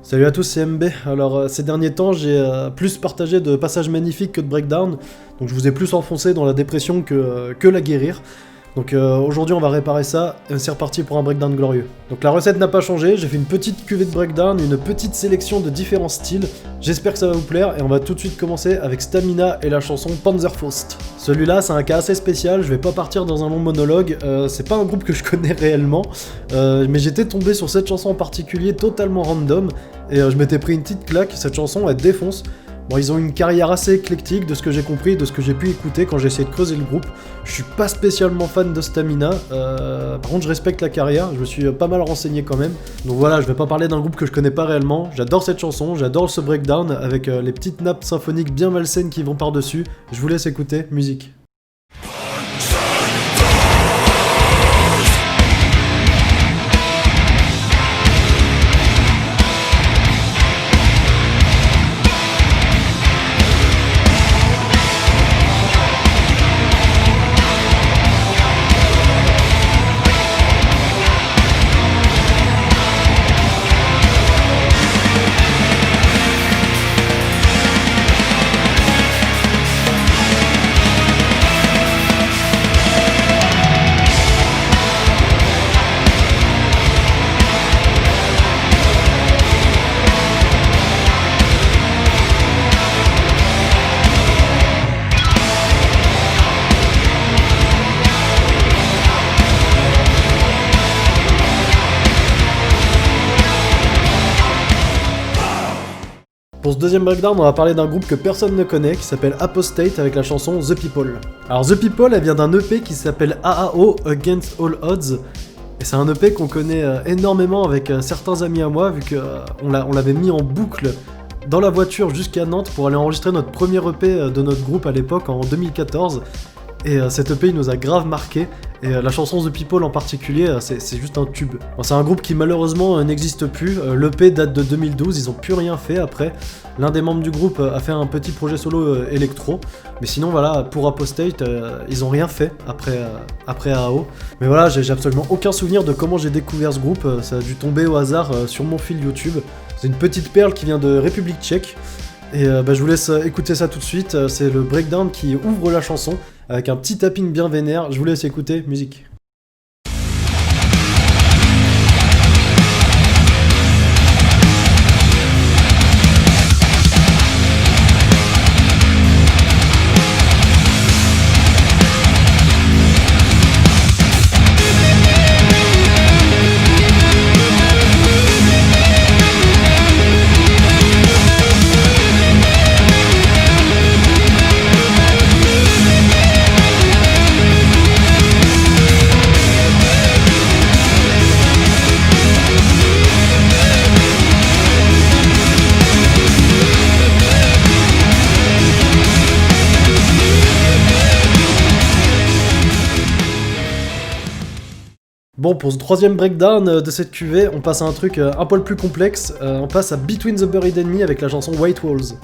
Salut à tous, c'est MB. Alors ces derniers temps j'ai plus partagé de passages magnifiques que de breakdown, donc je vous ai plus enfoncé dans la dépression que la guérir. Donc aujourd'hui on va réparer ça, et c'est reparti pour un breakdown glorieux. Donc la recette n'a pas changé, j'ai fait une petite cuvée de breakdown, une petite sélection de différents styles. J'espère que ça va vous plaire et on va tout de suite commencer avec Stamina et la chanson Panzerfaust. Celui-là c'est un cas assez spécial, je vais pas partir dans un long monologue, c'est pas un groupe que je connais réellement, mais j'étais tombé sur cette chanson en particulier totalement random et je m'étais pris une petite claque, cette chanson elle défonce. Bon, ils ont une carrière assez éclectique de ce que j'ai compris, de ce que j'ai pu écouter quand j'ai essayé de creuser le groupe. Je suis pas spécialement fan de Stamina, par contre je respecte la carrière, je me suis pas mal renseigné quand même. Donc voilà, je vais pas parler d'un groupe que je connais pas réellement, j'adore cette chanson, j'adore ce breakdown avec les petites nappes symphoniques bien malsaines qui vont par-dessus. Je vous laisse écouter, musique. Pour ce deuxième breakdown, on va parler d'un groupe que personne ne connaît, qui s'appelle Apostate avec la chanson The People. Alors The People, elle vient d'un EP qui s'appelle AAO Against All Odds, et c'est un EP qu'on connaît énormément avec certains amis à moi, vu qu'on l'avait mis en boucle dans la voiture jusqu'à Nantes pour aller enregistrer notre premier EP de notre groupe à l'époque, en 2014. Et cet EP il nous a grave marqué, et la chanson The People en particulier, c'est juste un tube. Bon, c'est un groupe qui malheureusement n'existe plus, l'EP date de 2012, ils ont plus rien fait après. L'un des membres du groupe a fait un petit projet solo électro, mais sinon voilà, pour Apostate, ils ont rien fait après AAO. Mais voilà, j'ai absolument aucun souvenir de comment j'ai découvert ce groupe, ça a dû tomber au hasard sur mon fil YouTube. C'est une petite perle qui vient de République tchèque. Et je vous laisse écouter ça tout de suite, c'est le breakdown qui ouvre la chanson, avec un petit tapping bien vénère, je vous laisse écouter, musique. Bon, pour ce troisième breakdown de cette cuvée, on passe à un truc un poil plus complexe, on passe à Between the Buried and Me avec la chanson White Walls.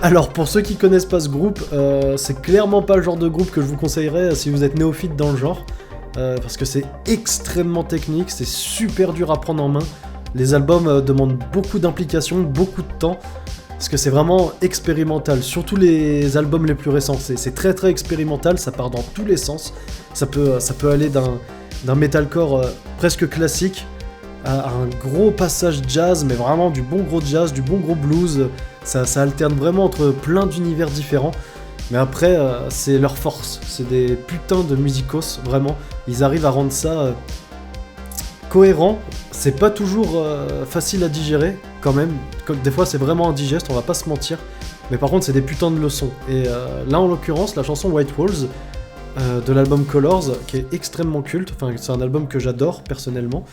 Alors pour ceux qui connaissent pas ce groupe, c'est clairement pas le genre de groupe que je vous conseillerais si vous êtes néophyte dans le genre, parce que c'est extrêmement technique, c'est super dur à prendre en main, les albums demandent beaucoup d'implication, beaucoup de temps, parce que c'est vraiment expérimental, surtout les albums les plus récents, c'est très très expérimental, ça part dans tous les sens, ça peut aller d'un metalcore presque classique à un gros passage jazz, mais vraiment du bon gros jazz, du bon gros blues, ça alterne vraiment entre plein d'univers différents, mais après c'est leur force, c'est des putains de musicos, vraiment, ils arrivent à rendre ça cohérent, c'est pas toujours facile à digérer quand même, des fois c'est vraiment indigeste, on va pas se mentir, mais par contre c'est des putains de leçons, et là en l'occurrence la chanson White Walls, de l'album Colors, qui est extrêmement culte, enfin c'est un album que j'adore personnellement.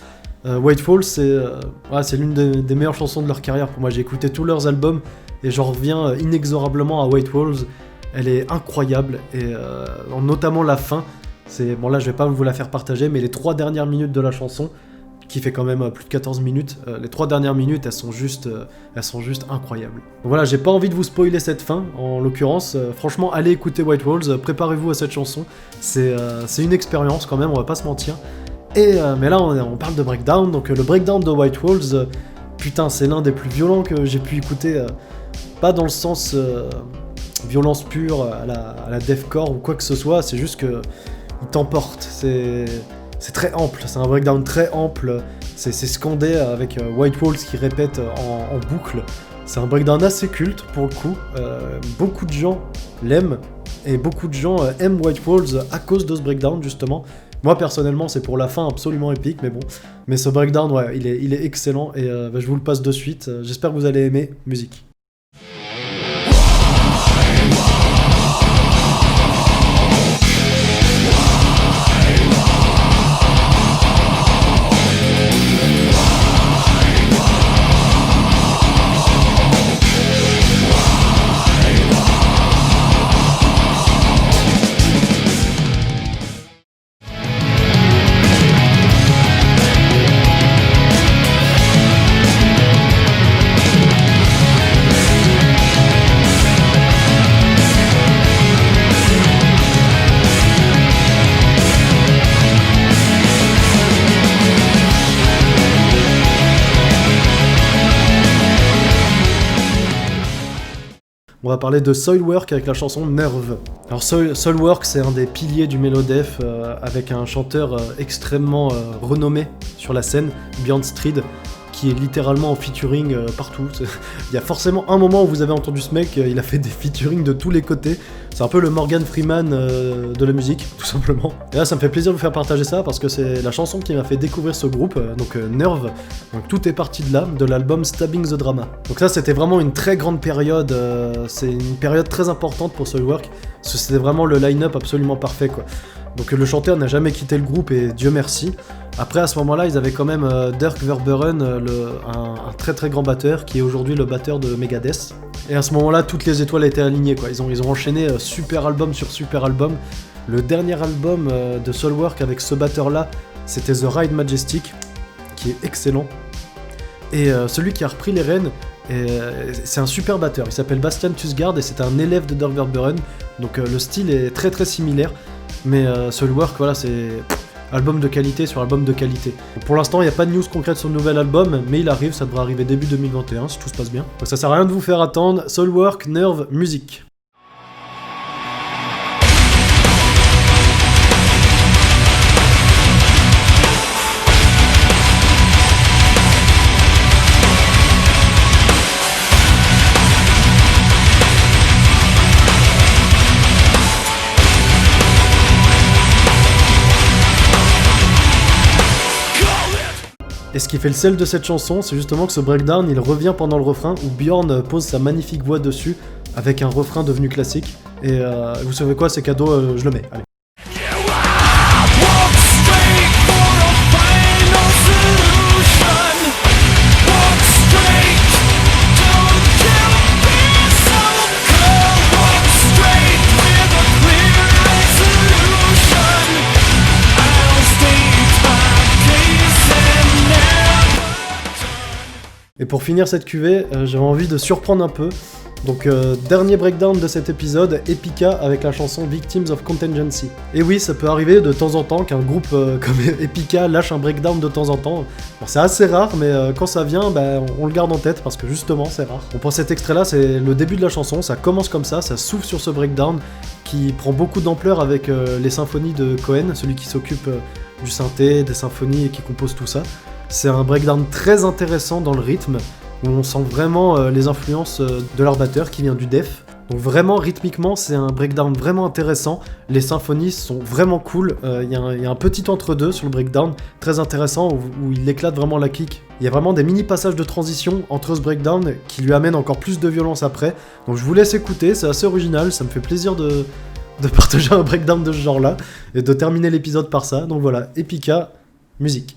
White Falls, c'est l'une des meilleures chansons de leur carrière pour moi, j'ai écouté tous leurs albums et j'en reviens inexorablement à White Walls, elle est incroyable, et notamment la fin, bon là je vais pas vous la faire partager, mais les 3 dernières minutes de la chanson, qui fait quand même plus de 14 minutes. Les 3 dernières minutes, elles sont juste incroyables. Donc voilà, j'ai pas envie de vous spoiler cette fin, en l'occurrence. Franchement, allez écouter White Walls, préparez-vous à cette chanson. C'est une expérience quand même, on va pas se mentir. Mais là, on parle de breakdown, donc le breakdown de White Walls, putain, c'est l'un des plus violents que j'ai pu écouter. Pas dans le sens violence pure à la deathcore ou quoi que ce soit, c'est juste que il t'emporte. C'est très ample, c'est un breakdown très ample, c'est scandé avec White Walls qui répète en boucle. C'est un breakdown assez culte pour le coup, beaucoup de gens l'aiment, et beaucoup de gens aiment White Walls à cause de ce breakdown justement. Moi personnellement c'est pour la fin absolument épique, mais bon. Mais ce breakdown, ouais, il est excellent, et je vous le passe de suite, j'espère que vous allez aimer. Musique. On va parler de Soilwork avec la chanson Nerve. Alors Soilwork, c'est un des piliers du Melodeath, avec un chanteur extrêmement renommé sur la scène, Björn Strid, qui est littéralement en featuring partout. Il y a forcément un moment où vous avez entendu ce mec, il a fait des featuring de tous les côtés. C'est un peu le Morgan Freeman de la musique, tout simplement. Et là, ça me fait plaisir de vous faire partager ça, parce que c'est la chanson qui m'a fait découvrir ce groupe, donc Nerve. Donc tout est parti de là, de l'album Stabbing the Drama. Donc ça, c'était vraiment une très grande période, c'est une période très importante pour Soilwork, parce que c'était vraiment le line-up absolument parfait, quoi. Donc le chanteur n'a jamais quitté le groupe, et Dieu merci. Après, à ce moment-là, ils avaient quand même Dirk Verbeuren, un très très grand batteur, qui est aujourd'hui le batteur de Megadeth. Et à ce moment-là, toutes les étoiles étaient alignées, quoi. Ils ont enchaîné super album sur super album. Le dernier album de Soilwork avec ce batteur-là, c'était The Ride Majestic, qui est excellent. Et celui qui a repris les rênes, c'est un super batteur. Il s'appelle Bastian Tusgaard, et c'est un élève de Dirk Verbeuren. Donc le style est très très similaire. Mais Soilwork, voilà, c'est album de qualité sur album de qualité. Donc, pour l'instant, il n'y a pas de news concrète sur le nouvel album, mais il arrive, ça devrait arriver début 2021 si tout se passe bien. Donc ça sert à rien de vous faire attendre. Soilwork, Nerve, musique. Et ce qui fait le sel de cette chanson, c'est justement que ce breakdown, il revient pendant le refrain, où Björn pose sa magnifique voix dessus, avec un refrain devenu classique. Et vous savez quoi, c'est cadeau, je le mets, allez. Et pour finir cette cuvée, j'avais envie de surprendre un peu. Donc dernier breakdown de cet épisode, Epica avec la chanson Victims of Contingency. Et oui, ça peut arriver de temps en temps qu'un groupe comme Epica lâche un breakdown de temps en temps. Bon, c'est assez rare, mais quand ça vient, on le garde en tête parce que justement c'est rare. Bon, pour cet extrait-là, c'est le début de la chanson, ça commence comme ça s'ouvre sur ce breakdown qui prend beaucoup d'ampleur avec les symphonies de Cohen, celui qui s'occupe du synthé, des symphonies et qui compose tout ça. C'est un breakdown très intéressant dans le rythme, où on sent vraiment les influences de leur batteur qui vient du death. Donc vraiment, rythmiquement, c'est un breakdown vraiment intéressant. Les symphonies sont vraiment cool. Il y a un petit entre-deux sur le breakdown, très intéressant, où il éclate vraiment la kick. Il y a vraiment des mini-passages de transition entre ce breakdown qui lui amènent encore plus de violence après. Donc je vous laisse écouter, c'est assez original, ça me fait plaisir de partager un breakdown de ce genre-là, et de terminer l'épisode par ça. Donc voilà, Epica, musique.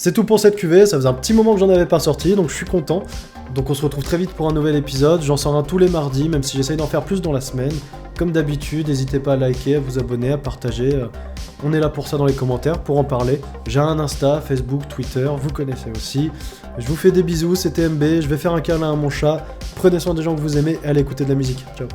C'est tout pour cette cuvée, ça faisait un petit moment que j'en avais pas sorti, donc je suis content. Donc on se retrouve très vite pour un nouvel épisode, j'en sors un tous les mardis, même si j'essaye d'en faire plus dans la semaine. Comme d'habitude, n'hésitez pas à liker, à vous abonner, à partager. On est là pour ça dans les commentaires, pour en parler. J'ai un Insta, Facebook, Twitter, vous connaissez aussi. Je vous fais des bisous, c'était MB, je vais faire un câlin à mon chat. Prenez soin des gens que vous aimez et allez écouter de la musique. Ciao.